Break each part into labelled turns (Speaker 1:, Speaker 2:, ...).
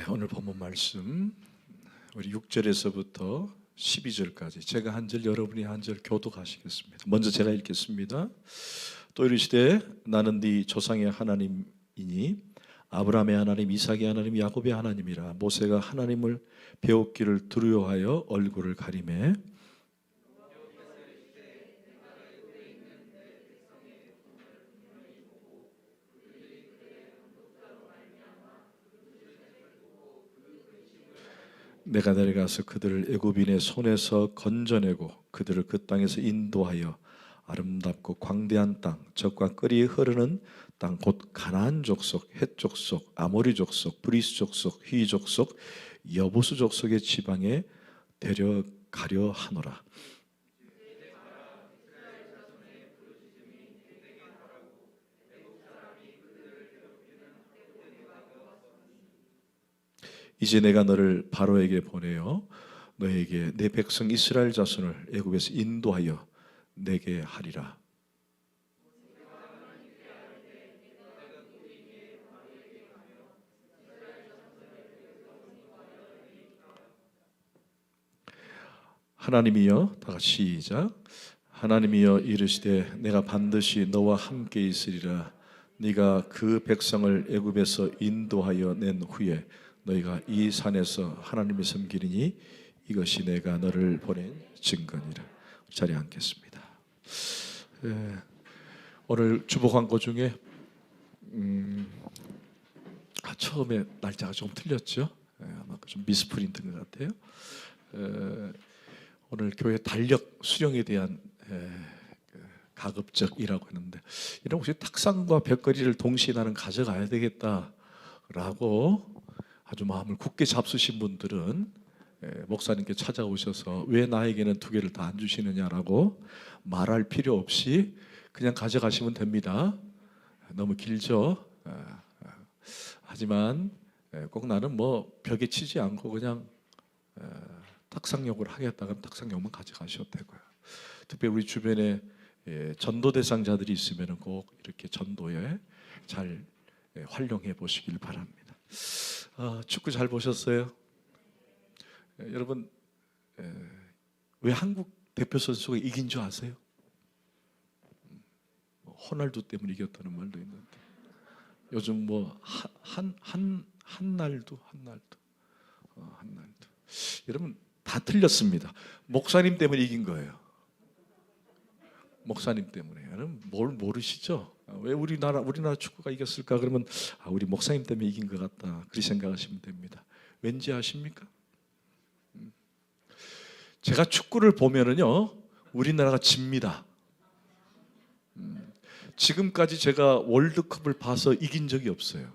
Speaker 1: 오늘 본문 말씀 우리 6절에서부터 12절까지 제가 한 절 여러분이 한 절 교독하시겠습니다. 먼저 제가 읽겠습니다. 또 이르시되 나는 네 조상의 하나님이니 아브라함의 하나님, 이삭의 하나님, 야곱의 하나님이라. 모세가 하나님을 배웠기를 두려워하여 얼굴을 가리매 내가 내려가서 그들을 애굽인의 손에서 건져내고 그들을 그 땅에서 인도하여 아름답고 광대한 땅, 젖과 끓이 흐르는 땅, 곧 가나안 족속, 헷 족속, 아모리 족속, 브리스 족속, 휘 족속, 여부수 족속의 지방에 데려가려 하노라. 이제 내가 너를 바로에게 보내어 너에게 내 백성 이스라엘 자손을 애굽에서 인도하여 내게 하리라. 하나님이여, 다 같이 시작. 하나님이여 이르시되 내가 반드시 너와 함께 있으리라. 네가 그 백성을 애굽에서 인도하여 낸 후에 너희가 이 산에서 하나님을 섬기리니 이것이 내가 너를 보낸 증거니라. 자리에 앉겠습니다. 오늘 주보 광고 중에 처음에 날짜가 좀 틀렸죠. 아마 좀 미스프린트인 것 같아요. 오늘 교회 달력 수령에 대한 가급적이라고 했는데, 이런 혹시 탁상과 벽걸이를 동시에 나는 가져가야 되겠다라고 아주 마음을 굳게 잡수신 분들은 목사님께 찾아오셔서 왜 나에게는 두 개를 다 안 주시느냐라고 말할 필요 없이 그냥 가져가시면 됩니다. 너무 길죠. 하지만 꼭 나는 뭐 벽에 치지 않고 그냥 탁상욕을 하겠다 그럼 탁상욕만 가져가셔도 되고요. 특별히 우리 주변에 전도 대상자들이 있으면 꼭 이렇게 전도에 잘 활용해 보시길 바랍니다. 축구 잘 보셨어요? 여러분, 왜 한국 대표 선수가 이긴 줄 아세요? 호날두 때문에 이겼다는 말도 있는데, 요즘 뭐 한날두. 여러분 다 틀렸습니다. 목사님 때문에 이긴 거예요. 목사님 때문에. 여러분 뭘 모르시죠? 왜 우리나라 축구가 이겼을까? 그러면 우리 목사님 때문에 이긴 것 같다, 그렇게 생각하시면 됩니다. 왠지 아십니까? 제가 축구를 보면은요 우리나라가 집니다. 지금까지 제가 월드컵을 봐서 이긴 적이 없어요.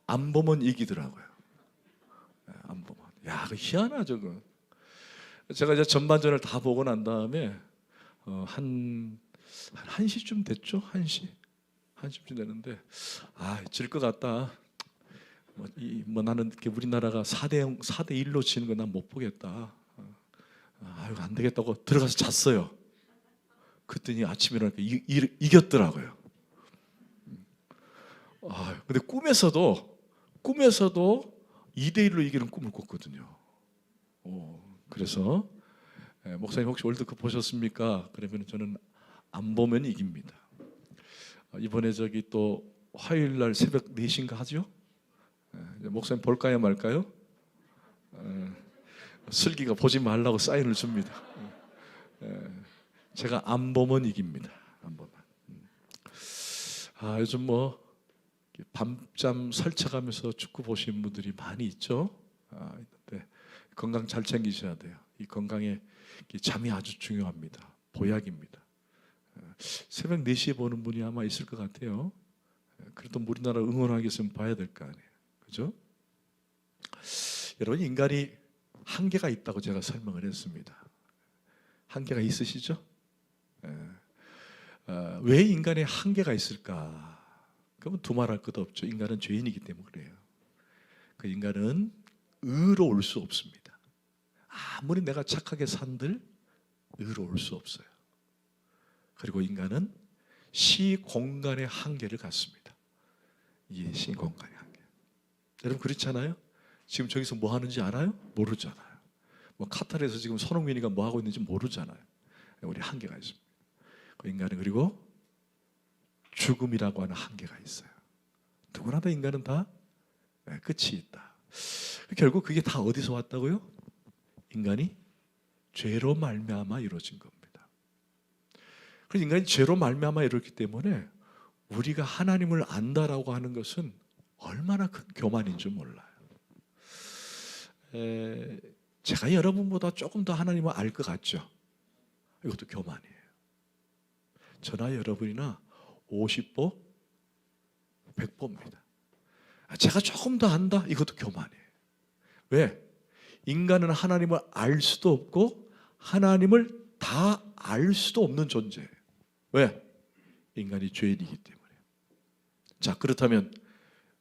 Speaker 1: 안 보면 이기더라고요. 안 보면. 야, 그 희한하죠, 그. 제가 이제 전반전을 다 보고 난 다음에 한 1시쯤 됐죠? 1시쯤 되는데 질 것 같다. 나는 이렇게 우리나라가 4대1로 지는 거 난 못 보겠다. 안 되겠다고 들어가서 잤어요. 그랬더니 아침에 일어나니까 이겼더라고요. 근데 꿈에서도 2대1로 이기는 꿈을 꿨거든요. 그래서 목사님 혹시 월드컵 보셨습니까? 그러면 저는 안 보면 이깁니다. 이번에 또 화요일 날 새벽 4시인가 하죠? 목사님 볼까요 말까요? 슬기가 보지 말라고 사인을 줍니다. 제가 안 보면 이깁니다. 안 보면. 요즘 뭐 밤잠 설쳐가면서 축구 보시는 분들이 많이 있죠. 있는데 건강 잘 챙기셔야 돼요. 이 건강에 잠이 아주 중요합니다. 보약입니다. 새벽 4시에 보는 분이 아마 있을 것 같아요. 그래도 우리나라 응원하기 위해서는 봐야 될 거 아니에요. 그죠? 여러분, 인간이 한계가 있다고 제가 설명을 했습니다. 한계가 있으시죠? 왜 인간의 한계가 있을까? 그러면 두말할 것도 없죠. 인간은 죄인이기 때문에 그래요. 그 인간은 의로울 수 없습니다. 아무리 내가 착하게 산들 의로울 수 없어요. 그리고 인간은 시공간의 한계를 갖습니다. 이 시공간의 한계. 여러분 그렇잖아요? 지금 저기서 뭐 하는지 알아요? 모르잖아요. 뭐 카타르에서 지금 손흥민이가 뭐 하고 있는지 모르잖아요. 우리 한계가 있습니다. 그 인간은 그리고 죽음이라고 하는 한계가 있어요. 누구나 다 인간은 다 끝이 있다. 결국 그게 다 어디서 왔다고요? 인간이 죄로 말미암아 이루어진 겁니다. 그래서 인간이 죄로 말미암아 이루어졌기 때문에 우리가 하나님을 안다라고 하는 것은 얼마나 큰 교만인 줄 몰라요. 제가 여러분보다 조금 더 하나님을 알 것 같죠? 이것도 교만이에요. 저나 여러분이나 50보, 100보입니다. 제가 조금 더 안다? 이것도 교만이에요. 왜? 인간은 하나님을 알 수도 없고 하나님을 다 알 수도 없는 존재예요. 왜? 인간이 죄인이기 때문에. 자, 그렇다면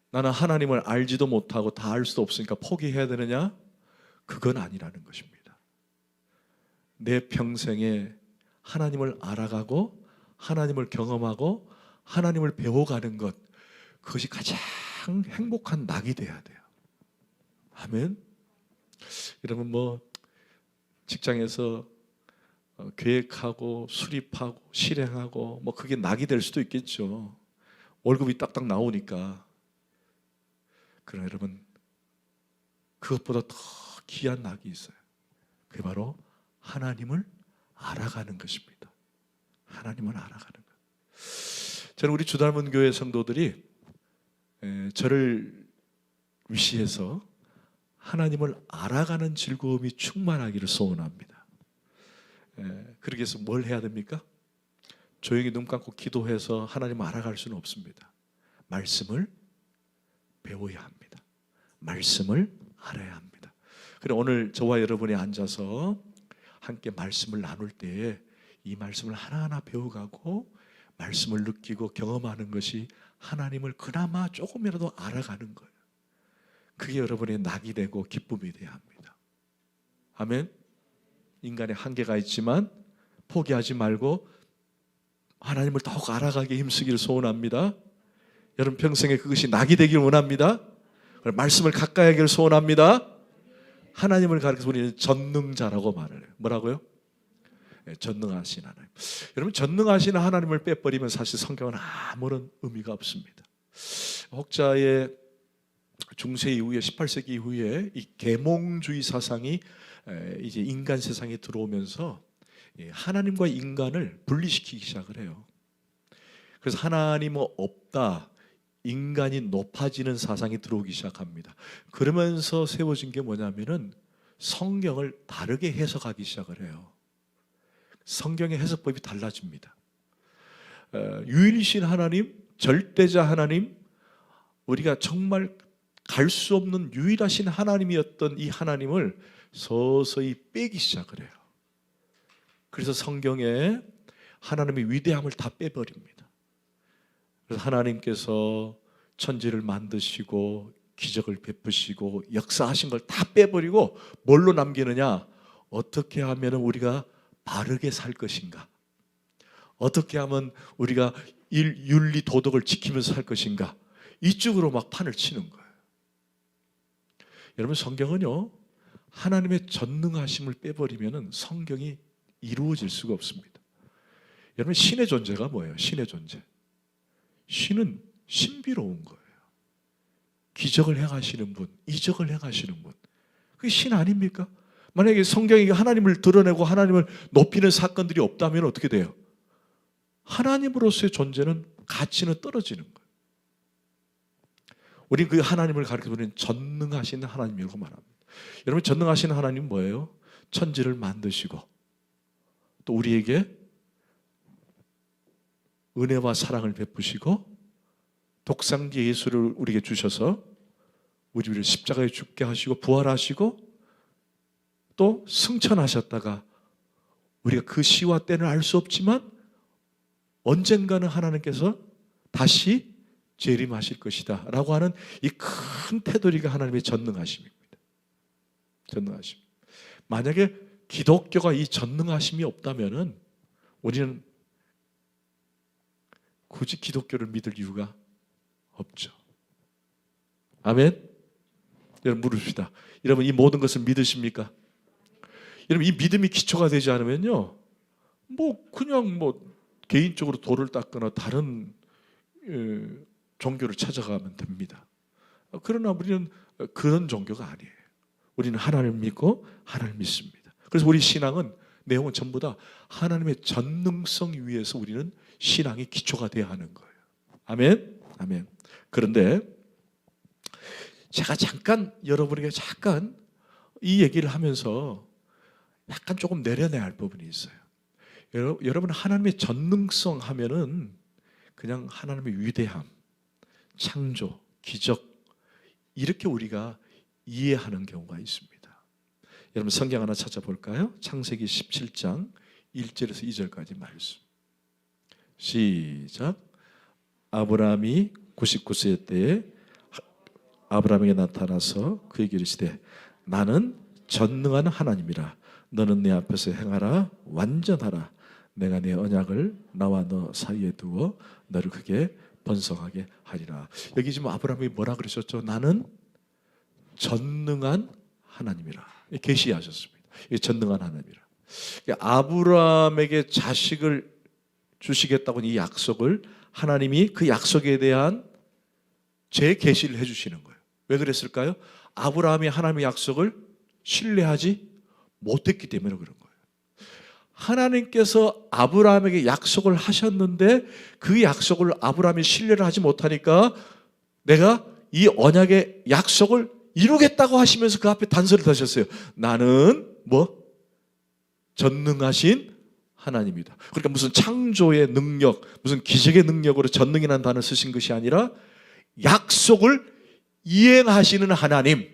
Speaker 1: 나는 하나님을 알지도 못하고 다 알 수도 없으니까 포기해야 되느냐? 그건 아니라는 것입니다. 내 평생에 하나님을 알아가고 하나님을 경험하고 하나님을 배워가는 것, 그것이 가장 행복한 낙이 돼야 돼요. 아멘. 여러분 뭐 직장에서 계획하고 수립하고 실행하고 뭐 그게 낙이 될 수도 있겠죠. 월급이 딱딱 나오니까. 그러나 여러분 그것보다 더 귀한 낙이 있어요. 그게 바로 하나님을 알아가는 것입니다. 하나님을 알아가는 것. 저는 우리 주닮은 교회 성도들이 저를 위시해서 하나님을 알아가는 즐거움이 충만하기를 소원합니다. 그러기 위해서 뭘 해야 됩니까? 조용히 눈 감고 기도해서 하나님을 알아갈 수는 없습니다. 말씀을 배워야 합니다. 말씀을 알아야 합니다. 그래 오늘 저와 여러분이 앉아서 함께 말씀을 나눌 때에 이 말씀을 하나하나 배워가고 말씀을 느끼고 경험하는 것이 하나님을 그나마 조금이라도 알아가는 거예요. 그게 여러분의 낙이 되고 기쁨이 되어야 합니다. 아멘. 인간의 한계가 있지만 포기하지 말고 하나님을 더욱 알아가게 힘쓰기를 소원합니다. 여러분 평생에 그것이 낙이 되기를 원합니다. 말씀을 가까이 하기를 소원합니다. 하나님을 가리켜서 우리는 전능자라고 말을 해요. 뭐라고요? 전능하신 하나님. 여러분 전능하신 하나님을 빼버리면 사실 성경은 아무런 의미가 없습니다. 혹자의 중세 이후에 18세기 이후에 이 계몽주의 사상이 이제 인간 세상에 들어오면서 하나님과 인간을 분리시키기 시작을 해요. 그래서 하나님은 없다, 인간이 높아지는 사상이 들어오기 시작합니다. 그러면서 세워진 게 뭐냐면은 성경을 다르게 해석하기 시작을 해요. 성경의 해석법이 달라집니다. 유일신 하나님, 절대자 하나님, 우리가 정말 갈 수 없는 유일하신 하나님이었던 이 하나님을 서서히 빼기 시작을 해요. 그래서 성경에 하나님의 위대함을 다 빼버립니다. 그래서 하나님께서 천지를 만드시고 기적을 베푸시고 역사하신 걸 다 빼버리고 뭘로 남기느냐? 어떻게 하면 우리가 바르게 살 것인가? 어떻게 하면 우리가 윤리 도덕을 지키면서 살 것인가? 이쪽으로 막 판을 치는 거예요. 여러분 성경은요 하나님의 전능하심을 빼버리면 성경이 이루어질 수가 없습니다. 여러분 신의 존재가 뭐예요? 신의 존재. 신은 신비로운 거예요. 기적을 행하시는 분, 이적을 행하시는 분, 그게 신 아닙니까? 만약에 성경이 하나님을 드러내고 하나님을 높이는 사건들이 없다면 어떻게 돼요? 하나님으로서의 존재는 가치는 떨어지는 거예요. 우리는 그 하나님을 가리켜서 우리는 전능하신 하나님이라고 말합니다. 여러분 전능하신 하나님은 뭐예요? 천지를 만드시고 또 우리에게 은혜와 사랑을 베푸시고 독생자 예수를 우리에게 주셔서 우리를 십자가에 죽게 하시고 부활하시고 또 승천하셨다가 우리가 그 시와 때는 알 수 없지만 언젠가는 하나님께서 다시 재림하실 것이다 라고 하는 이 큰 테두리가 하나님의 전능하심입니다. 전능하심. 만약에 기독교가 이 전능하심이 없다면 우리는 굳이 기독교를 믿을 이유가 없죠. 아멘. 여러분 물읍시다. 여러분 이 모든 것을 믿으십니까? 여러분 이 믿음이 기초가 되지 않으면요, 뭐 그냥 뭐 개인적으로 돌을 닦거나 다른 종교를 찾아가면 됩니다. 그러나 우리는 그런 종교가 아니에요. 우리는 하나님을 믿고 하나님을 믿습니다. 그래서 우리 신앙은 내용은 전부 다 하나님의 전능성 위에서 우리는 신앙이 기초가 돼야 하는 거예요. 아멘? 아멘. 그런데 제가 여러분에게 잠깐 이 얘기를 하면서 약간 조금 내려내야 할 부분이 있어요. 여러분 하나님의 전능성 하면은 그냥 하나님의 위대함, 창조, 기적 이렇게 우리가 이해하는 경우가 있습니다. 여러분 성경 하나 찾아볼까요? 창세기 17장 1절에서 2절까지 말씀. 시작. 아브라함이 99세 때에 아브라함에게 나타나서 그에게 이르시되 나는 전능한 하나님이라. 너는 내 앞에서 행하라. 완전하라. 내가 내 언약을 나와 너 사이에 두어 너를 크게 번성하게 하리라. 여기 지금 아브라함이 뭐라 그러셨죠? 나는 전능한 하나님이라. 계시하셨습니다. 전능한 하나님이라. 아브라함에게 자식을 주시겠다고 이 약속을 하나님이 그 약속에 대한 재계시를 해주시는 거예요. 왜 그랬을까요? 아브라함이 하나님의 약속을 신뢰하지 못했기 때문에 그런 거예요. 하나님께서 아브라함에게 약속을 하셨는데 그 약속을 아브라함이 신뢰를 하지 못하니까 내가 이 언약의 약속을 이루겠다고 하시면서 그 앞에 단서를 다셨어요. 나는 뭐? 전능하신 하나님이다. 그러니까 무슨 창조의 능력, 무슨 기적의 능력으로 전능이라는 단어를 쓰신 것이 아니라 약속을 이행하시는 하나님,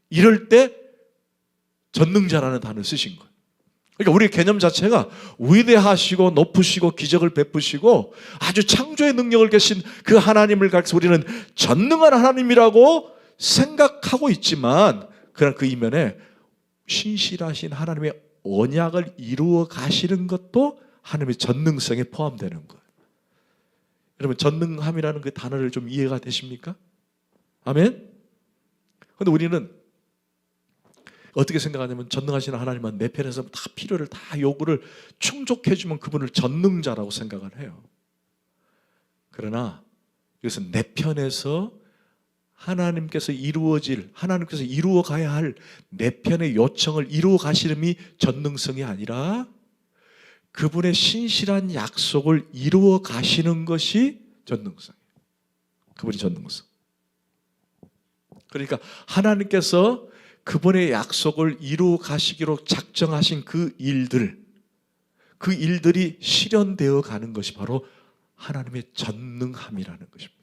Speaker 1: 이럴 때 전능자라는 단어를 쓰신 거예요. 그러니까 우리의 개념 자체가 위대하시고 높으시고 기적을 베푸시고 아주 창조의 능력을 계신 그 하나님을 가리켜서 우리는 전능한 하나님이라고 생각하고 있지만, 그러나 그 이면에 신실하신 하나님의 언약을 이루어 가시는 것도 하나님의 전능성에 포함되는 거예요. 여러분 전능함이라는 그 단어를 좀 이해가 되십니까? 아멘? 그런데 우리는 어떻게 생각하냐면 전능하신 하나님은 내 편에서 다 필요를 다 요구를 충족해 주면 그분을 전능자라고 생각을 해요. 그러나 이것은 내 편에서 하나님께서 이루어 가야 할 내 편의 요청을 이루어 가시름이 전능성이 아니라 그분의 신실한 약속을 이루어 가시는 것이 전능성이에요. 그분이 전능성. 그러니까 하나님께서 그분의 약속을 이루어 가시기로 작정하신 그 일들이 실현되어 가는 것이 바로 하나님의 전능함이라는 것입니다.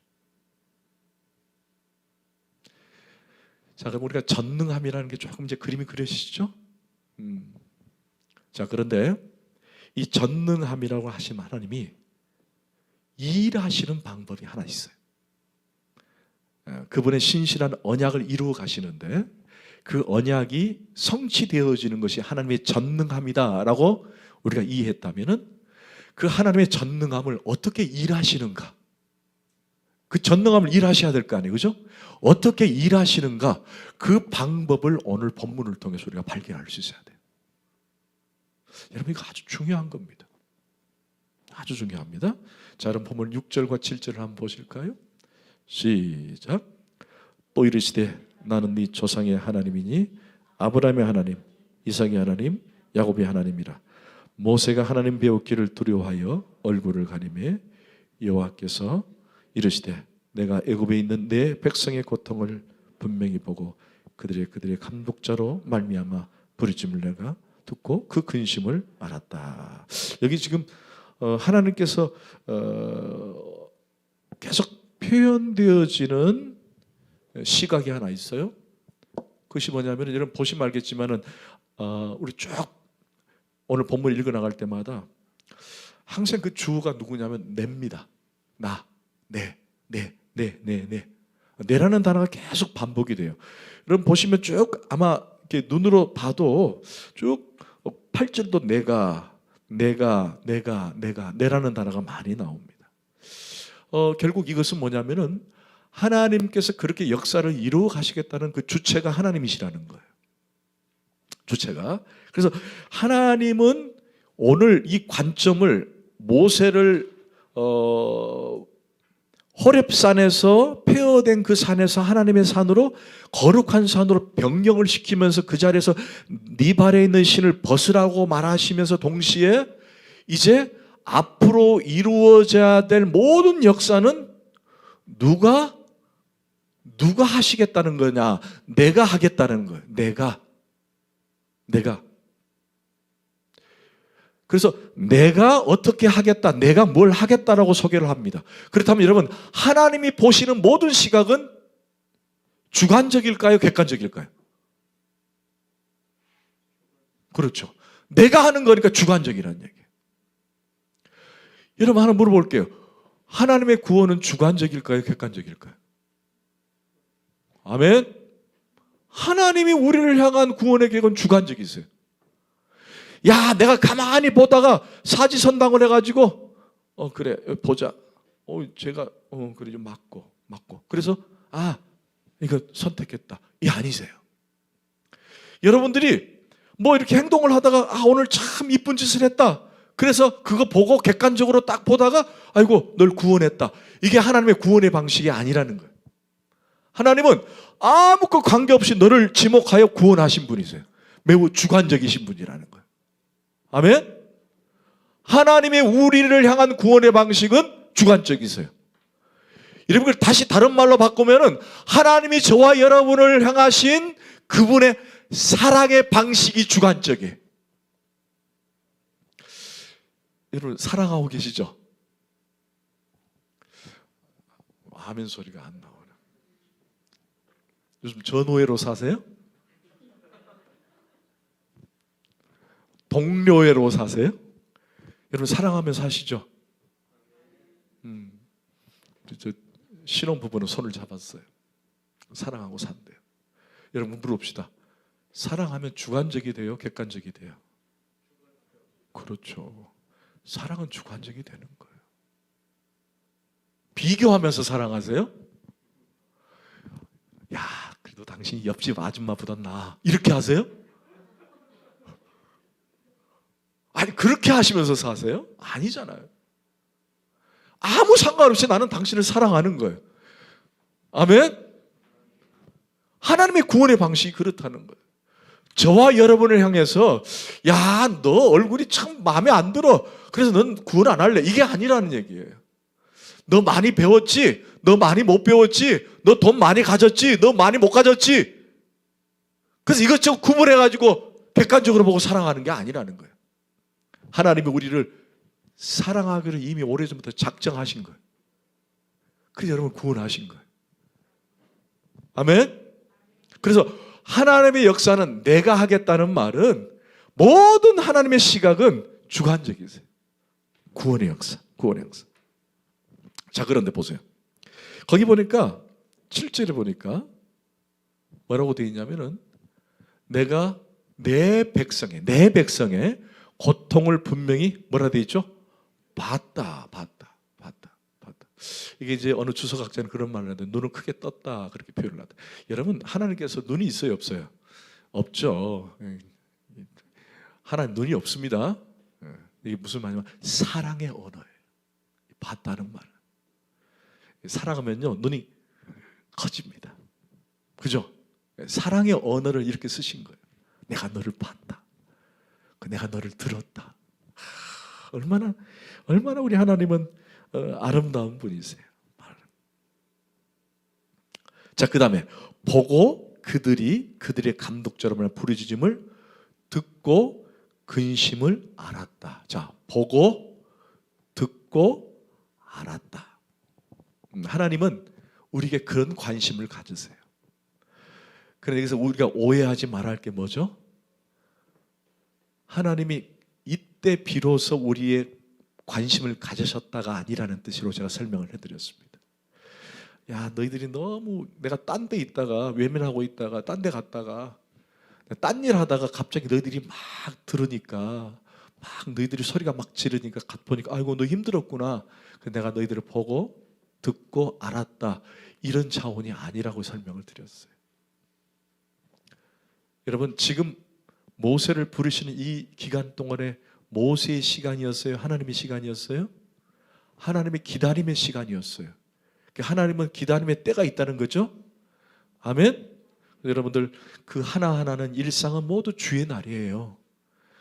Speaker 1: 자, 그럼 우리가 전능함이라는 게 조금 이제 그림이 그려지시죠? 자, 그런데 이 전능함이라고 하신 하나님이 일하시는 방법이 하나 있어요. 그분의 신실한 언약을 이루어 가시는데 그 언약이 성취되어지는 것이 하나님의 전능함이다라고 우리가 이해했다면은 그 하나님의 전능함을 어떻게 일하시는가? 그 전능함을 일하셔야 될 거 아니에요, 그죠? 어떻게 일하시는가? 그 방법을 오늘 본문을 통해서 우리가 발견할 수 있어야 돼요. 여러분 이거 아주 중요한 겁니다. 아주 중요합니다. 자, 그럼 본문 6절과 7절을 한번 보실까요? 시작. 또 이르시되 나는 네 조상의 하나님이니 아브라함의 하나님, 이삭의 하나님, 야곱의 하나님이라. 모세가 하나님 배웠기를 두려워하여 얼굴을 가리매 여호와께서 이르시되 내가 애굽에 있는 내 백성의 고통을 분명히 보고 그들의 감독자로 말미암아 부르짖음을 내가 듣고 그 근심을 알았다. 여기 지금 하나님께서 계속 표현되어지는 시각이 하나 있어요. 그것이 뭐냐면 여러분 보시면 알겠지만은 우리 쭉 오늘 본문 읽어 나갈 때마다 항상 그 주어가 누구냐면 내입니다. 나, 내라는 단어가 계속 반복이 돼요. 여러분 보시면 쭉 아마 이렇게 눈으로 봐도 쭉 8절도 내라는 단어가 많이 나옵니다. 결국 이것은 뭐냐면은 하나님께서 그렇게 역사를 이루어 가시겠다는 그 주체가 하나님이시라는 거예요. 주체가. 그래서 하나님은 오늘 이 관점을 모세를 호렙산에서 폐허된 그 산에서 하나님의 산으로 거룩한 산으로 변경을 시키면서 그 자리에서 네 발에 있는 신을 벗으라고 말하시면서 동시에 이제 앞으로 이루어져야 될 모든 역사는 누가 하시겠다는 거냐? 내가 하겠다는 거예요. 내가. 그래서 내가 어떻게 하겠다, 내가 뭘 하겠다라고 소개를 합니다. 그렇다면 여러분, 하나님이 보시는 모든 시각은 주관적일까요? 객관적일까요? 그렇죠. 내가 하는 거니까 주관적이라는 얘기예요. 여러분 하나 물어볼게요. 하나님의 구원은 주관적일까요? 객관적일까요? 아멘. 하나님이 우리를 향한 구원의 계획은 주관적이세요. 야, 내가 가만히 보다가 사지선당을 해가지고 그래 보자. 제가 그래 좀 맞고 그래서 이거 선택했다. 이 아니세요. 여러분들이 뭐 이렇게 행동을 하다가 오늘 참 이쁜 짓을 했다. 그래서 그거 보고 객관적으로 딱 보다가 아이고 널 구원했다. 이게 하나님의 구원의 방식이 아니라는 거예요. 하나님은 아무 것 관계없이 너를 지목하여 구원하신 분이세요. 매우 주관적이신 분이라는 거예요. 아멘? 하나님의 우리를 향한 구원의 방식은 주관적이세요. 여러분 다시 다른 말로 바꾸면은 하나님이 저와 여러분을 향하신 그분의 사랑의 방식이 주관적이에요. 여러분 사랑하고 계시죠? 아멘 소리가 안 나오네. 요즘 전호회로 사세요? 동료회로 사세요? 여러분 사랑하며 사시죠? 저 신혼부부는 손을 잡았어요. 사랑하고 산대요. 여러분 물어봅시다. 사랑하면 주관적이 돼요? 객관적이 돼요? 그렇죠. 사랑은 주관적이 되는 거예요. 비교하면서 사랑하세요? 야, 그래도 당신이 옆집 아줌마보다 나아. 이렇게 하세요? 아니 그렇게 하시면서 사세요? 아니잖아요. 아무 상관없이 나는 당신을 사랑하는 거예요. 아멘? 하나님의 구원의 방식이 그렇다는 거예요. 저와 여러분을 향해서 야, 너 얼굴이 참 마음에 안 들어. 그래서 넌 구원 안 할래. 이게 아니라는 얘기예요. 너 많이 배웠지? 너 많이 못 배웠지? 너 돈 많이 가졌지? 너 많이 못 가졌지? 그래서 이것저것 구분해가지고 객관적으로 보고 사랑하는 게 아니라는 거예요. 하나님이 우리를 사랑하기를 이미 오래전부터 작정하신 거예요. 그래서 여러분 구원하신 거예요. 아멘? 그래서 하나님의 역사는 내가 하겠다는 말은 모든 하나님의 시각은 주관적이세요. 구원의 역사, 구원의 역사. 자, 그런데 보세요. 거기 보니까 7절에 보니까 뭐라고 되어 있냐면은 내가 내 백성의 고통을 분명히 뭐라 되어 있죠? 봤다. 이게 이제 어느 주석학자는 그런 말을 하는데 눈은 크게 떴다 그렇게 표현을 하다. 여러분 하나님께서 눈이 있어요, 없어요? 없죠. 하나님 눈이 없습니다. 이게 무슨 말이냐면 사랑의 언어예요. 봤다는 말. 사랑하면요 눈이 커집니다. 그죠? 사랑의 언어를 이렇게 쓰신 거예요. 내가 너를 봤다. 내가 너를 들었다. 얼마나 우리 하나님은 아름다운 분이세요. 자, 그 다음에 보고 그들의 감독처럼 부르짖음을 듣고 근심을 알았다. 자, 보고 듣고 알았다. 하나님은 우리에게 그런 관심을 가지세요. 그런데 여기서 우리가 오해하지 말아야 할 게 뭐죠? 하나님이 이때 비로소 우리의 관심을 가지셨다가 아니라는 뜻으로 제가 설명을 해드렸습니다. 야, 너희들이 너무 내가 딴 데 있다가 외면하고 있다가 딴 데 갔다가 딴 일 하다가 갑자기 너희들이 막 들으니까 막 너희들이 소리가 막 지르니까 보니까 아이고 너 힘들었구나. 그래서 내가 너희들을 보고 듣고 알았다, 이런 차원이 아니라고 설명을 드렸어요. 여러분, 지금 모세를 부르시는 이 기간 동안에 모세의 시간이었어요? 하나님의 시간이었어요? 하나님의 기다림의 시간이었어요. 하나님은 기다림의 때가 있다는 거죠. 아멘. 여러분들, 그 하나하나는 일상은 모두 주의 날이에요.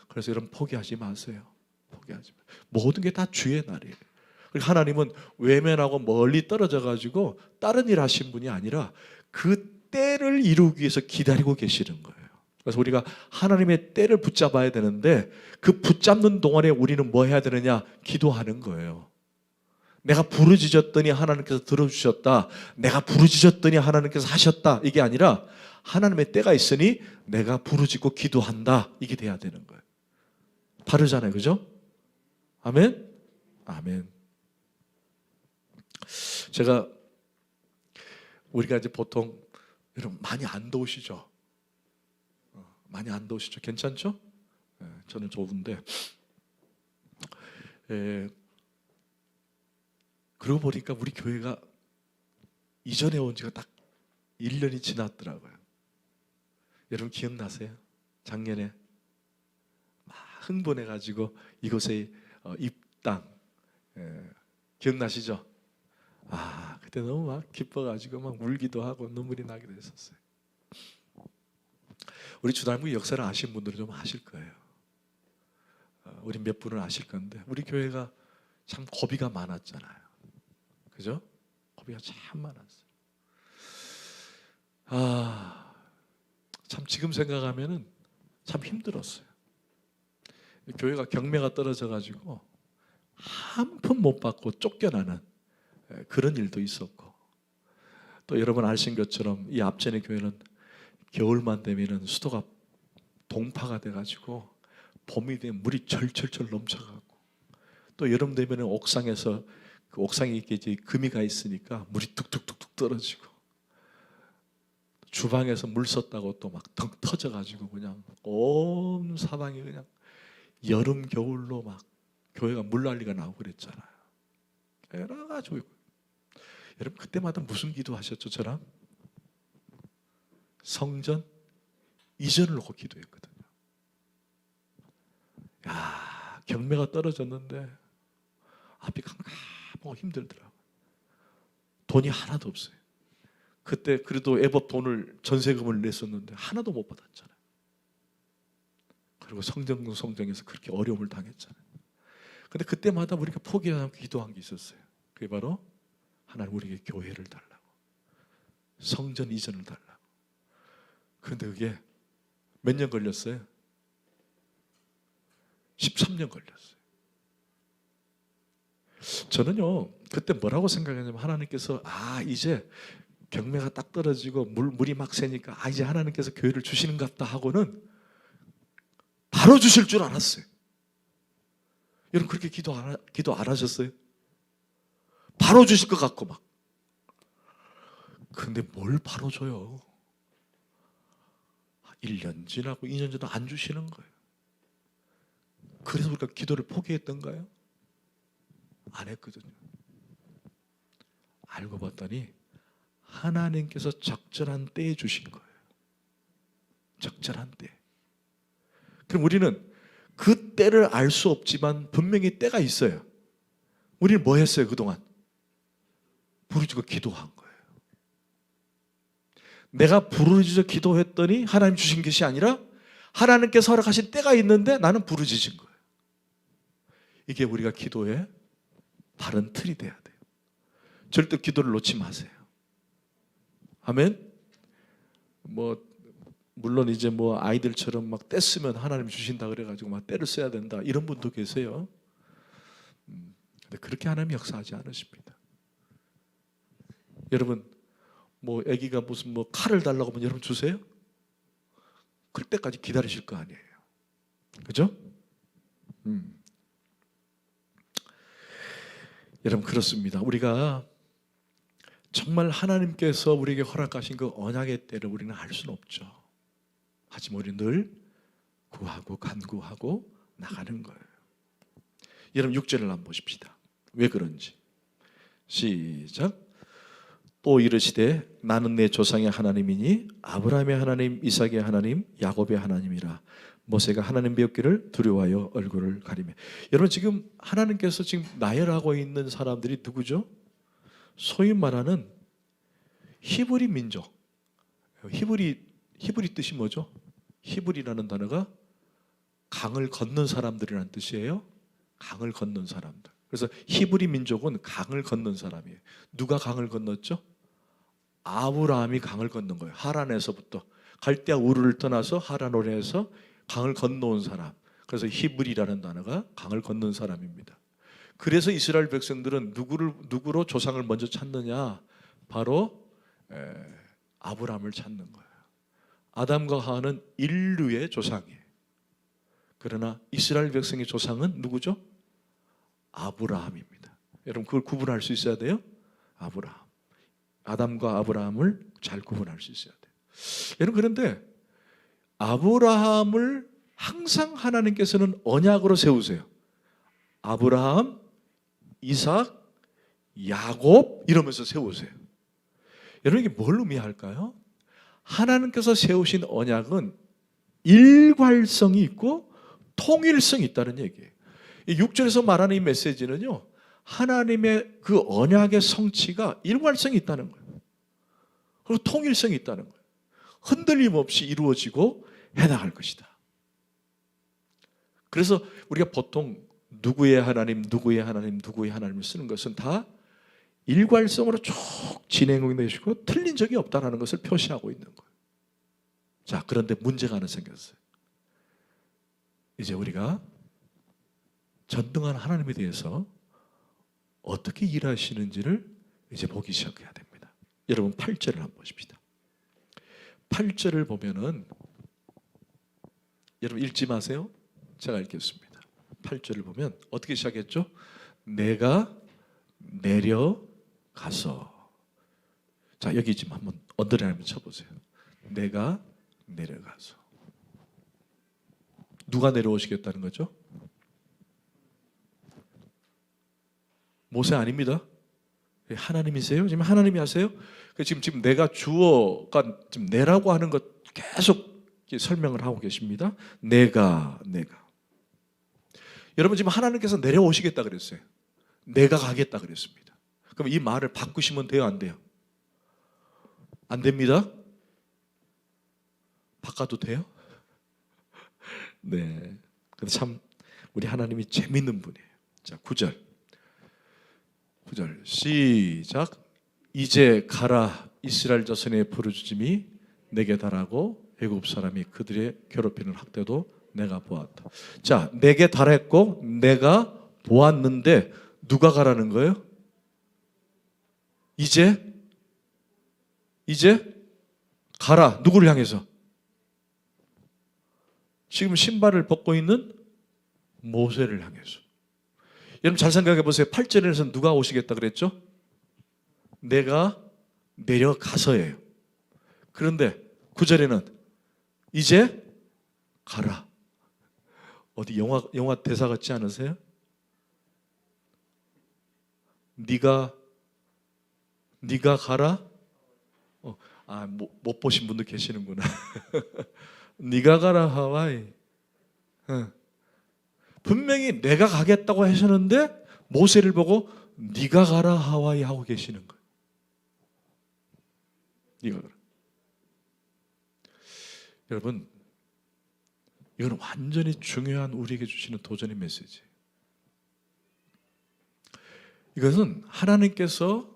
Speaker 1: 그래서 여러분 포기하지 마세요. 포기하지 마세요. 모든 게 다 주의 날이에요. 하나님은 외면하고 멀리 떨어져 가지고 다른 일 하신 분이 아니라 그 때를 이루기 위해서 기다리고 계시는 거예요. 그래서 우리가 하나님의 때를 붙잡아야 되는데, 그 붙잡는 동안에 우리는 뭐 해야 되느냐? 기도하는 거예요. 내가 부르짖었더니 하나님께서 들어주셨다, 내가 부르짖었더니 하나님께서 하셨다, 이게 아니라 하나님의 때가 있으니 내가 부르짖고 기도한다, 이게 돼야 되는 거예요. 다르잖아요, 그죠? 아멘? 아멘. 제가, 우리가 이제 보통, 여러분 많이 안 더우시죠? 많이 안 더우시죠? 괜찮죠? 저는 좋은데, 그러고 보니까 우리 교회가 이전에 온 지가 딱 1년이 지났더라고요. 여러분 기억나세요? 작년에 막 흥분해가지고 이곳에 입당, 기억나시죠? 그때 너무 막 기뻐가지고 막 울기도 하고 눈물이 나기도 했었어요. 우리 주단부 역사를 아시는 분들은 좀 아실 거예요. 우리 몇 분은 아실 건데, 우리 교회가 참 고비가 많았잖아요. 그죠? 고비가 참 많았어요. 참 지금 생각하면은 참 힘들었어요. 교회가 경매가 떨어져가지고 한 푼 못 받고 쫓겨나는 그런 일도 있었고, 또 여러분 아신 것처럼 이 앞전의 교회는 겨울만 되면은 수도가 동파가 돼가지고 봄이 되면 물이 철철철 넘쳐가고, 또 여름 되면은 옥상에서, 그 옥상에 이제 금이가 있으니까 물이 뚝뚝뚝뚝 떨어지고, 주방에서 물 썼다고 또 막 腾터져가지고 그냥 온 사방이 그냥 여름 겨울로 막 교회가 물난리가 나고 그랬잖아요. 여러 가지. 여러분 그때마다 무슨 기도하셨죠? 저랑 성전 이전을 놓고 기도했거든요. 경매가 떨어졌는데 앞이 깜깜하고 힘들더라고요. 돈이 하나도 없어요. 그때 그래도 애법 돈을, 전세금을 냈었는데 하나도 못 받았잖아요. 그리고 성정에서 그렇게 어려움을 당했잖아요. 근데 그때마다 우리가 포기하지 않고 기도한 게 있었어요. 그게 바로 하나님 우리에게 교회를 달라고, 성전 이전을 달라고. 그런데 그게 몇 년 걸렸어요? 13년 걸렸어요. 저는요 그때 뭐라고 생각했냐면, 하나님께서 이제 경매가 딱 떨어지고 물이 막 새니까 이제 하나님께서 교회를 주시는 것 같다 하고는 바로 주실 줄 알았어요. 여러분 그렇게 기도 안 하셨어요? 바로 주실 것 같고 막. 근데 뭘 바로 줘요? 1년 지나고 2년 지나도 안 주시는 거예요. 그래서 우리가 기도를 포기했던가요? 안 했거든요. 알고 봤더니 하나님께서 적절한 때에 주신 거예요. 적절한 때. 그럼 우리는 그 때를 알 수 없지만 분명히 때가 있어요. 우리는 뭐 했어요 그동안? 부르짖고 기도한 거예요. 내가 부르짖어 기도했더니 하나님 주신 것이 아니라 하나님께서 허락하신 때가 있는데 나는 부르짖은 거예요. 이게 우리가 기도의 바른 틀이 돼야 돼요. 절대 기도를 놓지 마세요. 아멘. 물론 이제 아이들처럼 막 때 쓰면 하나님 주신다 그래가지고 막 때를 써야 된다 이런 분도 계세요. 근데 그렇게 하나님이 역사하지 않으십니다. 여러분 아기가 무슨 칼을 달라고 하면 여러분 주세요? 그럴 때까지 기다리실 거 아니에요. 그죠? 여러분 그렇습니다. 우리가 정말 하나님께서 우리에게 허락하신 그 언약의 때를 우리는 알 수는 없죠. 하지만 우리는 늘 구하고 간구하고 나가는 거예요. 여러분 6절을 한번 보십시다. 왜 그런지. 시작. 또 이르시되 나는 내 조상의 하나님이니 아브라함의 하나님, 이삭의 하나님, 야곱의 하나님이라. 모세가 하나님 배웠기를 두려워하여 얼굴을 가리며. 여러분, 지금 하나님께서 지금 나열하고 있는 사람들이 누구죠? 소위 말하는 히브리 민족. 히브리 뜻이 뭐죠? 히브리라는 단어가 강을 건넌 사람들이라는 뜻이에요. 강을 건넌 사람들. 그래서 히브리 민족은 강을 건넌 사람이에요. 누가 강을 건넜죠? 아브라함이 강을 건넌 거예요. 하란에서부터 갈대아 우르를 떠나서 하란으로 해서 강을 건너온 사람. 그래서 히브리라는 단어가 강을 건넌 사람입니다. 그래서 이스라엘 백성들은 누구로 조상을 먼저 찾느냐? 바로 아브라함을 찾는 거예요. 아담과 하와는 인류의 조상이에요. 그러나 이스라엘 백성의 조상은 누구죠? 아브라함입니다. 여러분, 그걸 구분할 수 있어야 돼요. 아브라함. 아담과 아브라함을 잘 구분할 수 있어야 돼요. 여러분, 그런데 아브라함을 항상 하나님께서는 언약으로 세우세요. 아브라함, 이삭, 야곱 이러면서 세우세요. 여러분, 이게 뭘 의미할까요? 하나님께서 세우신 언약은 일괄성이 있고 통일성이 있다는 얘기예요. 6절에서 말하는 이 메시지는요, 하나님의 그 언약의 성취가 일괄성이 있다는 거예요. 그리고 통일성이 있다는 거예요. 흔들림 없이 이루어지고 해나갈 것이다. 그래서 우리가 보통 누구의 하나님, 누구의 하나님, 누구의 하나님을 쓰는 것은 다 일괄성으로 쭉 진행되시고 틀린 적이 없다는 것을 표시하고 있는 거예요. 자, 그런데 문제가 하나 생겼어요. 이제 우리가 전능한 하나님에 대해서 어떻게 일하시는지를 이제 보기 시작해야 됩니다. 여러분, 8절을 한번 보십시다. 8절을 보면은, 여러분 읽지 마세요. 제가 읽겠습니다. 8절을 보면 어떻게 시작했죠? 내가 내려가서. 자, 여기 지금 한번 언더라인 한번 쳐보세요. 내가 내려가서. 누가 내려오시겠다는 거죠? 모세 아닙니다. 하나님이세요? 지금 하나님이 하세요? 지금 내가 주어가 지금 내라고 하는 것 계속 설명을 하고 계십니다. 내가. 여러분, 지금 하나님께서 내려오시겠다 그랬어요. 내가 가겠다 그랬습니다. 그럼 이 말을 바꾸시면 돼요, 안 돼요? 안 됩니다. 바꿔도 돼요? 네. 근데 참 우리 하나님이 재밌는 분이에요. 자, 9절 시작. 이제 가라, 이스라엘 자손의 부르짖음이 내게 달하고 애굽 사람이 그들의 괴롭히는 학대도 내가 보았다. 자, 내게 달했고 내가 보았는데 누가 가라는 거예요? 이제 가라. 누구를 향해서? 지금 신발을 벗고 있는 모세를 향해서. 여러분, 잘 생각해 보세요. 8절에서 누가 오시겠다 그랬죠? 내가 내려가서예요. 그런데 9절에는 이제 가라. 어디 영화 대사 같지 않으세요? 네가 가라. 못 보신 분도 계시는구나. 네가 가라 하와이. 분명히 내가 가겠다고 하셨는데 모세를 보고 네가 가라 하와이 하고 계시는 거예요. 네가 가라. 여러분, 이건 완전히 중요한 우리에게 주시는 도전의 메시지예요. 이것은 하나님께서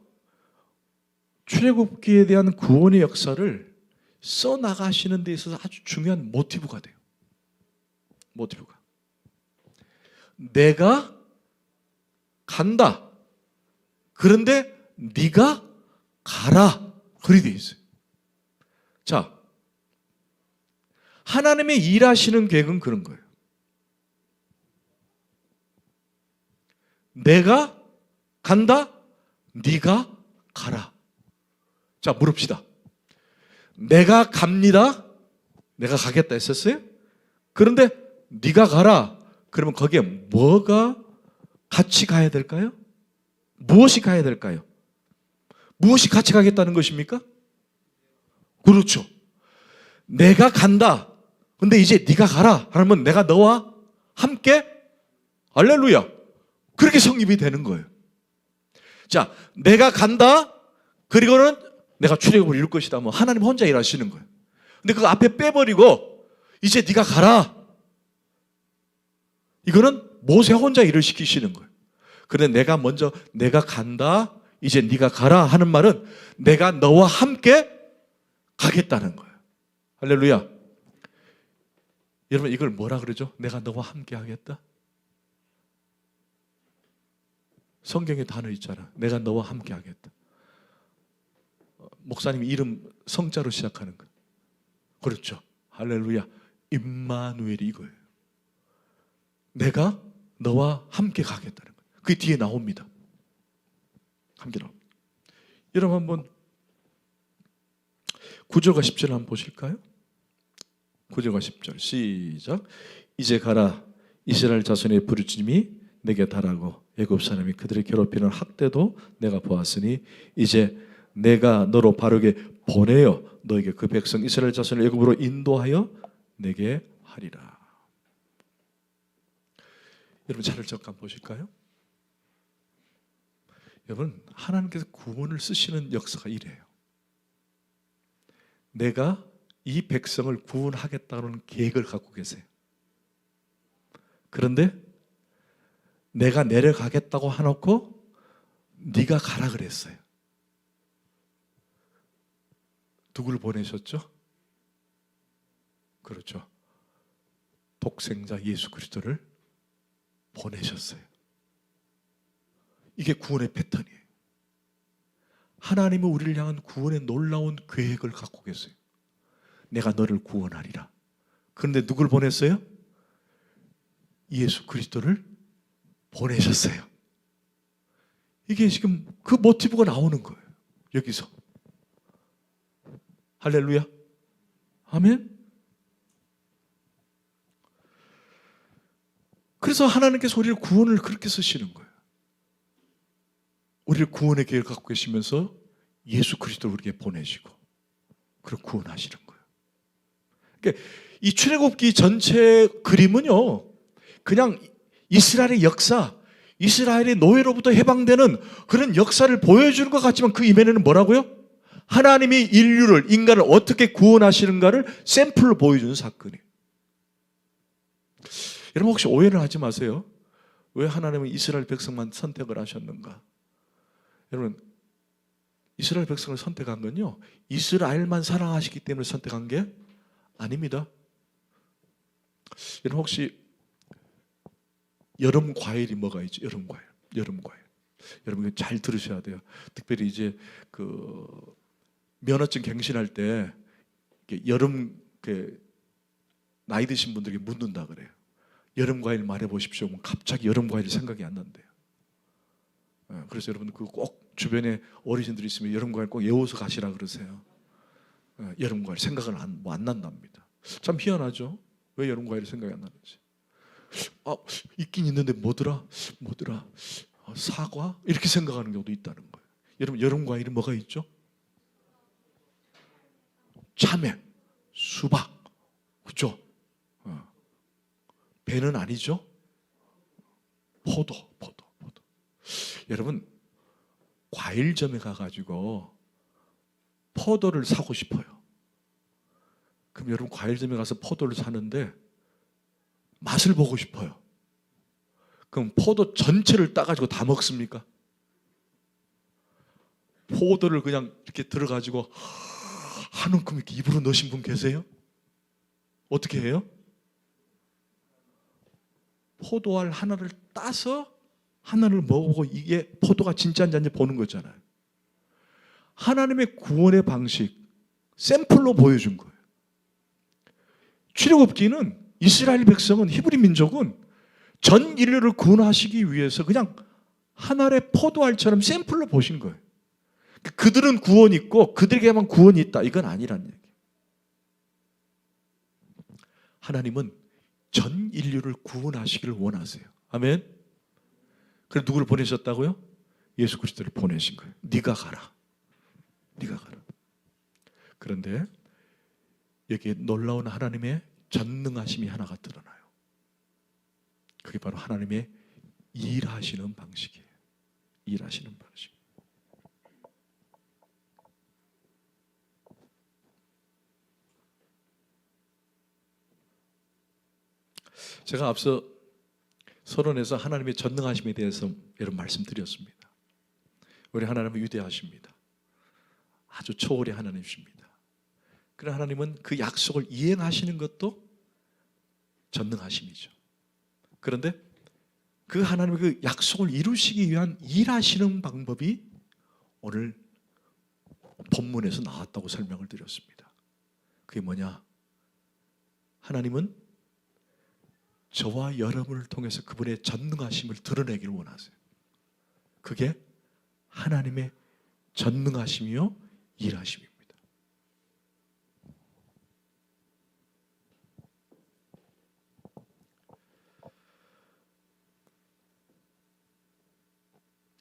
Speaker 1: 출애굽기에 대한 구원의 역사를 써나가시는 데 있어서 아주 중요한 모티브가 돼요. 모티브가. 내가 간다. 그런데 네가 가라. 그리 돼 있어요. 자, 하나님의 일하시는 계획은 그런 거예요. 내가 간다. 네가 가라. 자, 물읍시다. 내가 갑니다. 내가 가겠다 했었어요? 그런데 네가 가라. 그러면 거기에 뭐가 같이 가야 될까요? 무엇이 가야 될까요? 무엇이 같이 가겠다는 것입니까? 그렇죠. 내가 간다. 근데 이제 네가 가라. 하면 내가 너와 함께 할렐루야. 그렇게 성립이 되는 거예요. 자, 내가 간다. 그리고는 내가 출애굽을 이룰 것이다. 뭐 하나님 혼자 일하시는 거예요. 근데 그 앞에 빼버리고 이제 네가 가라. 이거는 모세 혼자 일을 시키시는 거예요. 그런데 내가 먼저 내가 간다. 이제 네가 가라 하는 말은 내가 너와 함께 가겠다는 거예요. 할렐루야. 여러분 이걸 뭐라 그러죠? 내가 너와 함께 하겠다. 성경에 단어 있잖아. 내가 너와 함께 하겠다. 목사님 이름 성자로 시작하는 거. 그렇죠. 할렐루야. 임마누엘이 이거예요. 내가 너와 함께 가겠다는 거예요. 그 뒤에 나옵니다. 함께 나옵니다. 여러분 한번 9절과 10절 한번 보실까요? 9절과 10절 시작. 이제 가라. 이스라엘 자손의 부르짖음이 내게 달하고 애굽 사람이 그들을 괴롭히는 학대도 내가 보았으니 이제 내가 너로 바르게 보내어 너에게 그 백성 이스라엘 자손을 애굽으로 인도하여 내게 하리라. 여러분 차를 잠깐 보실까요? 여러분 하나님께서 구원을 쓰시는 역사가 이래요. 내가 이 백성을 구원하겠다는 계획을 갖고 계세요. 그런데 내가 내려가겠다고 해놓고 네가 가라 그랬어요. 누구를 보내셨죠? 그렇죠. 독생자 예수 그리스도를 보내셨어요. 이게 구원의 패턴이에요. 하나님은 우리를 향한 구원의 놀라운 계획을 갖고 계세요. 내가 너를 구원하리라. 그런데 누굴 보냈어요? 예수 그리스도를 보내셨어요. 이게 지금 그 모티브가 나오는 거예요. 여기서. 할렐루야. 아멘. 그래서 하나님께서 우리를 구원을 그렇게 쓰시는 거예요. 우리를 구원의 계획을 갖고 계시면서 예수 그리스도를 우리에게 보내시고 그걸 구원하시는 거예요. 그러니까 이 출애굽기 전체 그림은요, 그냥 이스라엘의 역사, 이스라엘의 노예로부터 해방되는 그런 역사를 보여주는 것 같지만 그 이면에는 뭐라고요? 하나님이 인류를, 인간을 어떻게 구원하시는가를 샘플로 보여주는 사건이에요. 여러분 혹시 오해를 하지 마세요. 왜 하나님은 이스라엘 백성만 선택을 하셨는가? 여러분 이스라엘 백성을 선택한 건요, 이스라엘만 사랑하시기 때문에 선택한 게 아닙니다. 여러분 혹시 여름 과일이 뭐가 있죠? 여름 과일. 여름 과일. 여러분 잘 들으셔야 돼요. 특별히 이제 그 면허증 갱신할 때 여름 나이 드신 분들에게 묻는다 그래요. 여름 과일 말해 보십시오. 그러면 갑자기 여름 과일 생각이 안 난대요. 그래서 여러분 꼭 주변에 어르신들이 있으면 여름 과일 꼭 외워서 가시라 그러세요. 여름 과일 생각을 안 난답니다. 참 희한하죠. 왜 여름 과일이 생각이 안 나는지. 있긴 있는데 뭐더라? 사과? 이렇게 생각하는 경우도 있다는 거예요. 여러분 여름 과일이 뭐가 있죠? 참외, 수박, 그렇죠? 배는 아니죠? 포도. 여러분 과일점에 가가지고 포도를 사고 싶어요. 그럼 여러분 과일점에 가서 포도를 사는데 맛을 보고 싶어요. 그럼 포도 전체를 따가지고 다 먹습니까? 포도를 그냥 이렇게 들어가지고 한 움큼 이렇게 입으로 넣으신 분 계세요? 어떻게 해요? 포도알 하나를 따서 하나를 먹어보고 이게 포도가 진짜인지 아닌지 보는 거잖아요. 하나님의 구원의 방식 샘플로 보여준 거예요. 출애굽기는 이스라엘 백성은, 히브리 민족은 전 인류를 구원하시기 위해서 그냥 하나의 포도알처럼 샘플로 보신 거예요. 그들은 구원이 있고 그들에게만 구원이 있다, 이건 아니란 얘기예요. 하나님은 전 인류를 구원하시기를 원하세요. 아멘. 그래서 누구를 보내셨다고요? 예수 그리스도를 보내신 거예요. 네가 가라. 네가 가라. 그런데 여기에 놀라운 하나님의 전능하심이 하나가 드러나요. 그게 바로 하나님의 일하시는 방식이에요. 일하시는 방식. 제가 앞서 서론에서 하나님의 전능하심에 대해서 여러분 말씀드렸습니다. 우리 하나님은 위대하십니다. 아주 초월의 하나님이십니다. 그러나 하나님은 그 약속을 이행하시는 것도 전능하심이죠. 그런데 그 하나님의 그 약속을 이루시기 위한 일하시는 방법이 오늘 본문에서 나왔다고 설명을 드렸습니다. 그게 뭐냐? 하나님은 저와 여러분을 통해서 그분의 전능하심을 드러내기를 원하세요. 그게 하나님의 전능하심이요 일하심입니다.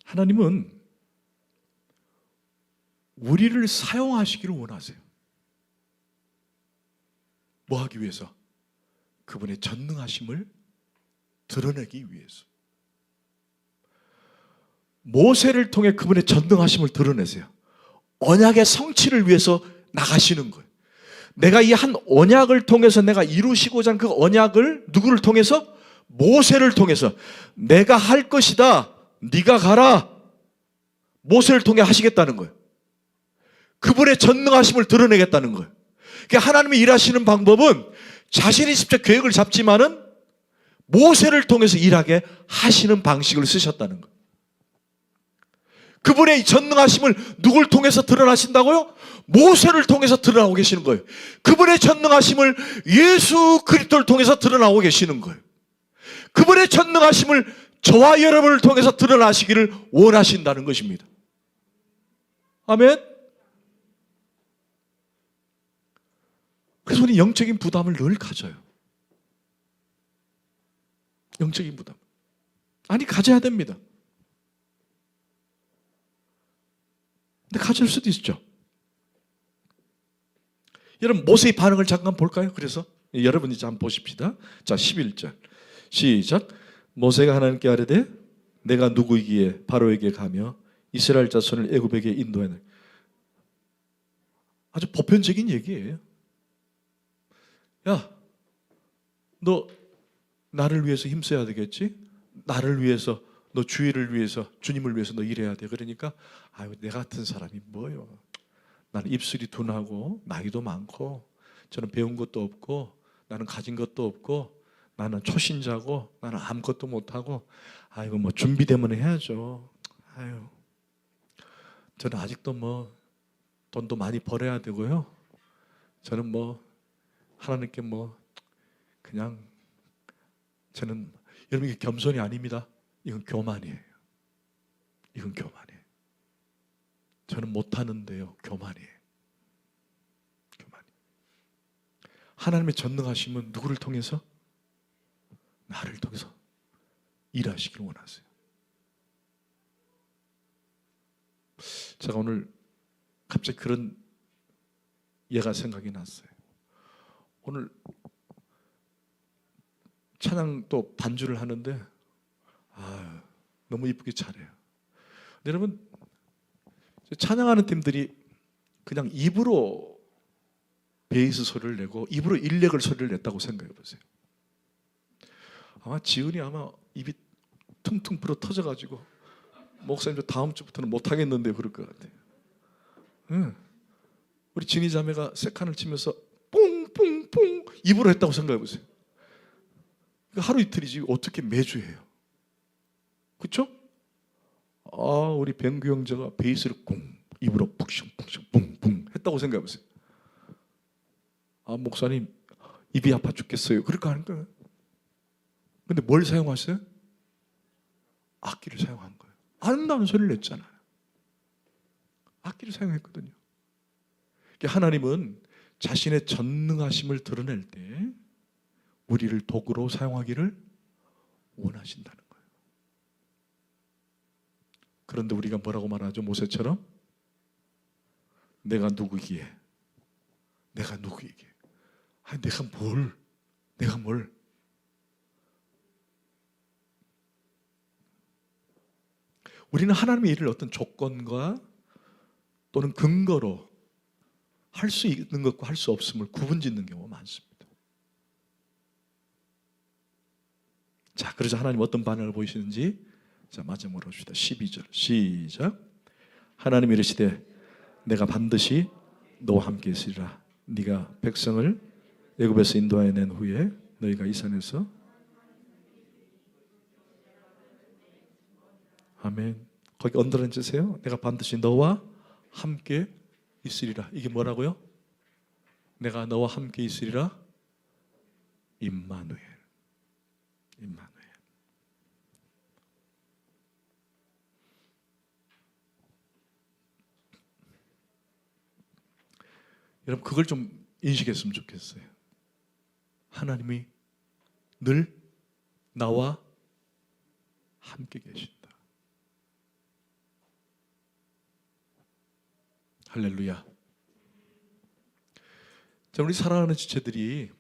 Speaker 1: 하나님은 우리를 사용하시기를 원하세요. 뭐 하기 위해서? 그분의 전능하심을 드러내기 위해서. 모세를 통해 그분의 전능하심을 드러내세요. 언약의 성취를 위해서 나가시는 거예요. 내가 이 한 언약을 통해서 내가 이루시고자 하는 그 언약을 누구를 통해서? 모세를 통해서 내가 할 것이다. 네가 가라. 모세를 통해 하시겠다는 거예요. 그분의 전능하심을 드러내겠다는 거예요. 그러니까 하나님이 일하시는 방법은 자신이 직접 계획을 잡지만은 모세를 통해서 일하게 하시는 방식을 쓰셨다는 거예요. 그분의 전능하심을 누굴 통해서 드러나신다고요? 모세를 통해서 드러나고 계시는 거예요. 그분의 전능하심을 예수 그리스도를 통해서 드러나고 계시는 거예요. 그분의 전능하심을 저와 여러분을 통해서 드러나시기를 원하신다는 것입니다. 아멘. 그래서 우리 영적인 부담을 늘 가져요. 영적인 부담. 아니, 가져야 됩니다. 근데 가질 수도 있죠. 여러분, 모세의 반응을 잠깐 볼까요? 그래서 여러분이 이제 한번 보십시다. 자, 11절 시작. 모세가 하나님께 아뢰되 내가 누구이기에 바로에게 가며 이스라엘 자손을 애굽에게 인도하는. 아주 보편적인 얘기예요. 야, 너 나를 위해서 힘써야 되겠지? 나를 위해서, 너 주의를 위해서, 주님을 위해서 너 일해야 돼. 그러니까 아유, 내 같은 사람이 뭐요? 나는 입술이 둔하고 나이도 많고 저는 배운 것도 없고 나는 가진 것도 없고 나는 초신자고 나는 아무것도 못하고 아이고 뭐 준비되면 해야죠. 아유, 저는 아직도 뭐 돈도 많이 벌어야 되고요. 저는 뭐 하나님께 뭐 그냥 저는, 여러분 이게 겸손이 아닙니다. 이건 교만이에요. 이건 교만이에요. 저는 못하는데요. 교만이에요. 교만이에요. 하나님의 전능하심은 누구를 통해서? 나를 통해서 일하시길 원하세요. 제가 오늘 갑자기 그런 예가 생각이 났어요. 오늘 찬양 또 반주를 하는데 너무 이쁘게 잘해요. 근데 여러분, 찬양하는 팀들이 그냥 입으로 베이스 소리를 내고 입으로 일렉을 소리를 냈다고 생각해 보세요. 아마 지은이 아마 입이 퉁퉁 불어 터져가지고 목사님도 다음 주부터는 못하겠는데 그럴 것 같아요. 응. 우리 진희 자매가 세칸을 치면서 뿡뿡뿡 입으로 했다고 생각해 보세요. 하루 이틀이지 어떻게 매주 해요? 그렇죠? 우리 뱅규 형제가 베이스를 꿍 입으로 푹슝푹슝 뿡뿡 했다고 생각해 보세요. 목사님 입이 아파 죽겠어요. 그럴까 하는 거예요. 근데 뭘 사용하세요? 악기를 사용한 거예요. 아름다운 소리를 냈잖아요. 악기를 사용했거든요. 하나님은 자신의 전능하심을 드러낼 때 우리를 도구로 사용하기를 원하신다는 거예요. 그런데 우리가 뭐라고 말하죠? 모세처럼 내가 누구기에? 내가 누구이기에? 아니 내가 뭘? 우리는 하나님의 일을 어떤 조건과 또는 근거로 할 수 있는 것과 할 수 없음을 구분짓는 경우가 많습니다. 자, 그래서 하나님 어떤 반응을 보이시는지 자, 마지막으로 봅시다. 12절 시작. 하나님 이르시되 내가 반드시 너와 함께 있으리라. 네가 백성을 애굽에서 인도하여 낸 후에 너희가 이 산에서 아멘. 거기 언더라인 주세요. 내가 반드시 너와 함께 있으리라. 이게 뭐라고요? 내가 너와 함께 있으리라. 임마누엘. 여러분 그걸 좀 인식했으면 좋겠어요. 하나님이 늘 나와 함께 계신다. 할렐루야. 자, 우리 사랑하는 지체들이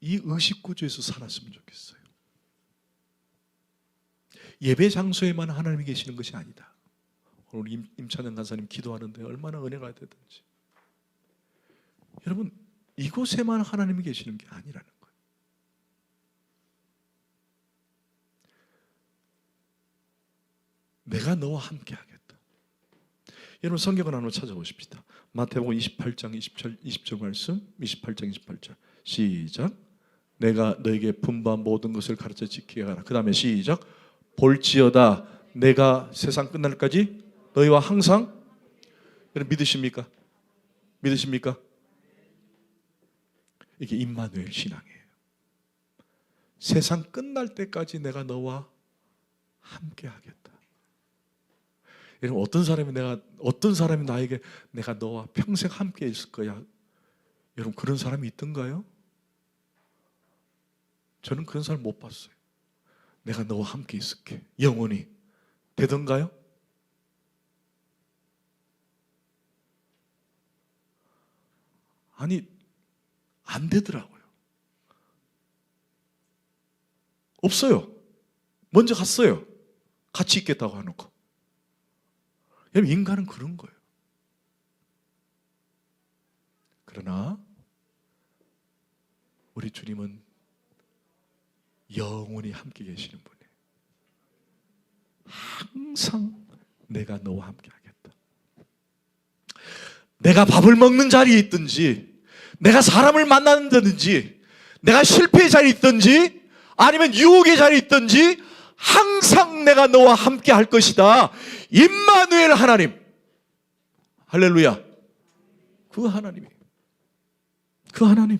Speaker 1: 이 의식구조에서 살았으면 좋겠어요. 예배 장소에만 하나님이 계시는 것이 아니다. 오늘 임찬영 간사님 기도하는데 얼마나 은혜가 되든지 여러분 이곳에만 하나님이 계시는 게 아니라는 거예요. 내가 너와 함께 하겠다. 여러분 성경을 한번 찾아보십시다. 마태복음 28장 20절 말씀 28장 28절 시작. 내가 너에게 분부한 모든 것을 가르쳐 지키게 하라. 그 다음에 시작. 볼지어다 내가 세상 끝날까지 너희와 항상. 여러분 믿으십니까? 믿으십니까? 이게 임마누엘 신앙이에요. 세상 끝날 때까지 내가 너와 함께 하겠다. 여러분 어떤 사람이 나에게 내가 너와 평생 함께 있을 거야. 여러분 그런 사람이 있던가요? 저는 그런 사람 못 봤어요. 내가 너와 함께 있을게. 영원히. 되던가요? 아니 안 되더라고요. 없어요. 먼저 갔어요. 같이 있겠다고 하놓고. 여러분 인간은 그런 거예요. 그러나 우리 주님은 영원히 함께 계시는 분이에요. 항상 내가 너와 함께 하겠다. 내가 밥을 먹는 자리에 있든지 내가 사람을 만나는다든지 내가 실패의 자리에 있든지 아니면 유혹의 자리에 있든지 항상 내가 너와 함께 할 것이다. 임마누엘 하나님. 할렐루야. 그 하나님이. 그 하나님.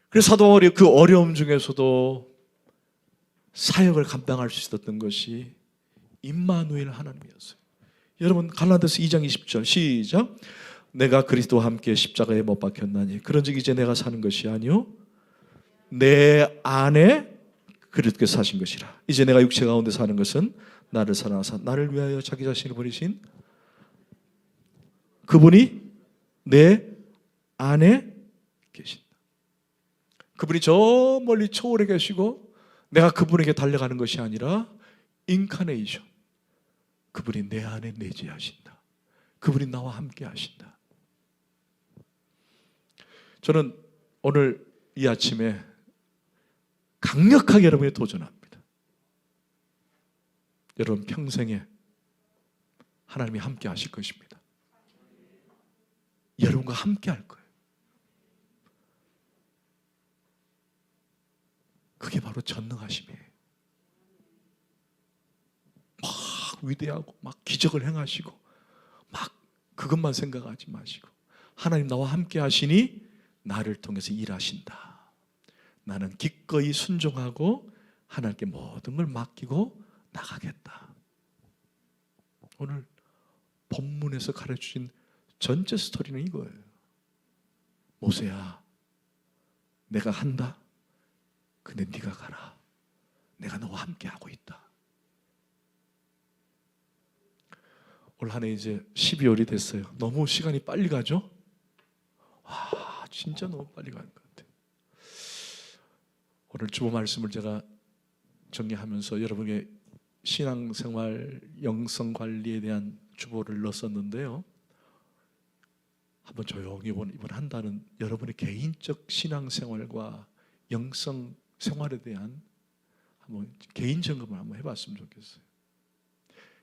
Speaker 1: 그래서 사도 바울이 그 어려움 중에서도 사역을 감당할 수 있었던 것이 임마누엘 하나님이었어요. 여러분 갈라디아서 2장 20절 시작. 내가 그리스도와 함께 십자가에 못 박혔나니 그런즉 이제 내가 사는 것이 아니요 내 안에 그리스도께서 사신 것이라. 이제 내가 육체 가운데 사는 것은 나를 사랑하사 나를 위하여 자기 자신을 버리신 그분이 내 안에 계신다. 그분이 저 멀리 초월해 계시고 내가 그분에게 달려가는 것이 아니라 인카네이션. 그분이 내 안에 내재하신다. 그분이 나와 함께 하신다. 저는 오늘 이 아침에 강력하게 여러분에 도전합니다. 여러분 평생에 하나님이 함께 하실 것입니다. 여러분과 함께 할 거예요. 그게 바로 전능하심이에요. 막 위대하고 막 기적을 행하시고 막 그것만 생각하지 마시고 하나님 나와 함께 하시니 나를 통해서 일하신다. 나는 기꺼이 순종하고 하나님께 모든 걸 맡기고 나가겠다. 오늘 본문에서 가르쳐주신 전체 스토리는 이거예요. 모세야, 내가 한다. 근데 네가 가라. 내가 너와 함께하고 있다. 올 한 해 이제 12월이 됐어요. 너무 시간이 빨리 가죠? 와, 진짜 너무 빨리 가는 것 같아요. 오늘 주보 말씀을 제가 정리하면서 여러분의 신앙생활, 영성관리에 대한 주보를 넣었었는데요. 한번 조용히 이번 한 달은 여러분의 개인적 신앙생활과 영성생활에 대한 한번 개인 점검을 한번 해봤으면 좋겠어요.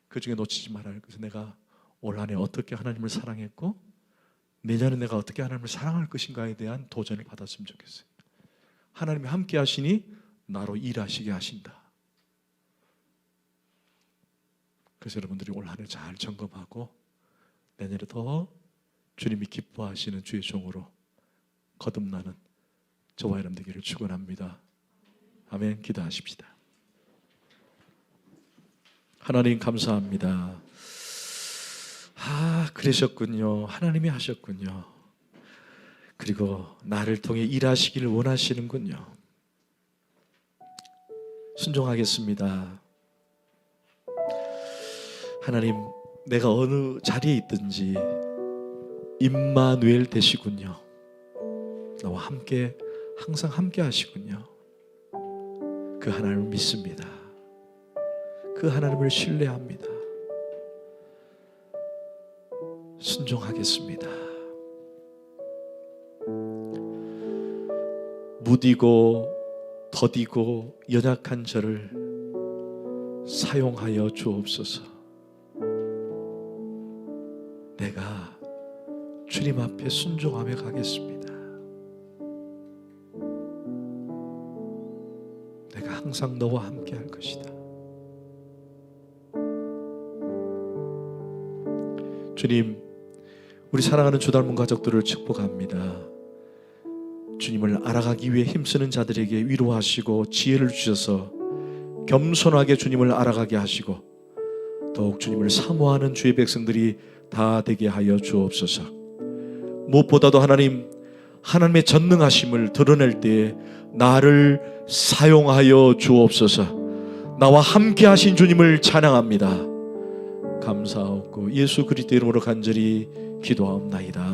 Speaker 1: 그 중에 놓치지 말아야 할 것은 내가 올 한 해 어떻게 하나님을 사랑했고 내년에 내가 어떻게 하나님을 사랑할 것인가에 대한 도전을 받았으면 좋겠어요. 하나님이 함께 하시니 나로 일하시게 하신다. 그래서 여러분들이 올 한 해 잘 점검하고 내년에 더 주님이 기뻐하시는 주의 종으로 거듭나는 저와 여러분 되기를 축원합니다. 아멘. 기도하십시다. 하나님 감사합니다. 그러셨군요. 하나님이 하셨군요. 그리고 나를 통해 일하시기를 원하시는군요. 순종하겠습니다. 하나님, 내가 어느 자리에 있든지 임마누엘 되시군요. 나와 함께 항상 함께 하시군요. 그 하나님을 믿습니다. 그 하나님을 신뢰합니다. 순종하겠습니다. 무디고 더디고 연약한 저를 사용하여 주옵소서. 내가 주님 앞에 순종하며 가겠습니다. 내가 항상 너와 함께 할 것이다. 주님, 우리 사랑하는 주닮은 가족들을 축복합니다. 주님을 알아가기 위해 힘쓰는 자들에게 위로하시고 지혜를 주셔서 겸손하게 주님을 알아가게 하시고 더욱 주님을 사모하는 주의 백성들이 다 되게 하여 주옵소서. 무엇보다도 하나님, 하나님의 전능하심을 드러낼 때에 나를 사용하여 주옵소서. 나와 함께 하신 주님을 찬양합니다. 감사하고 예수 그리스도 이름으로 간절히 기도하옵나이다.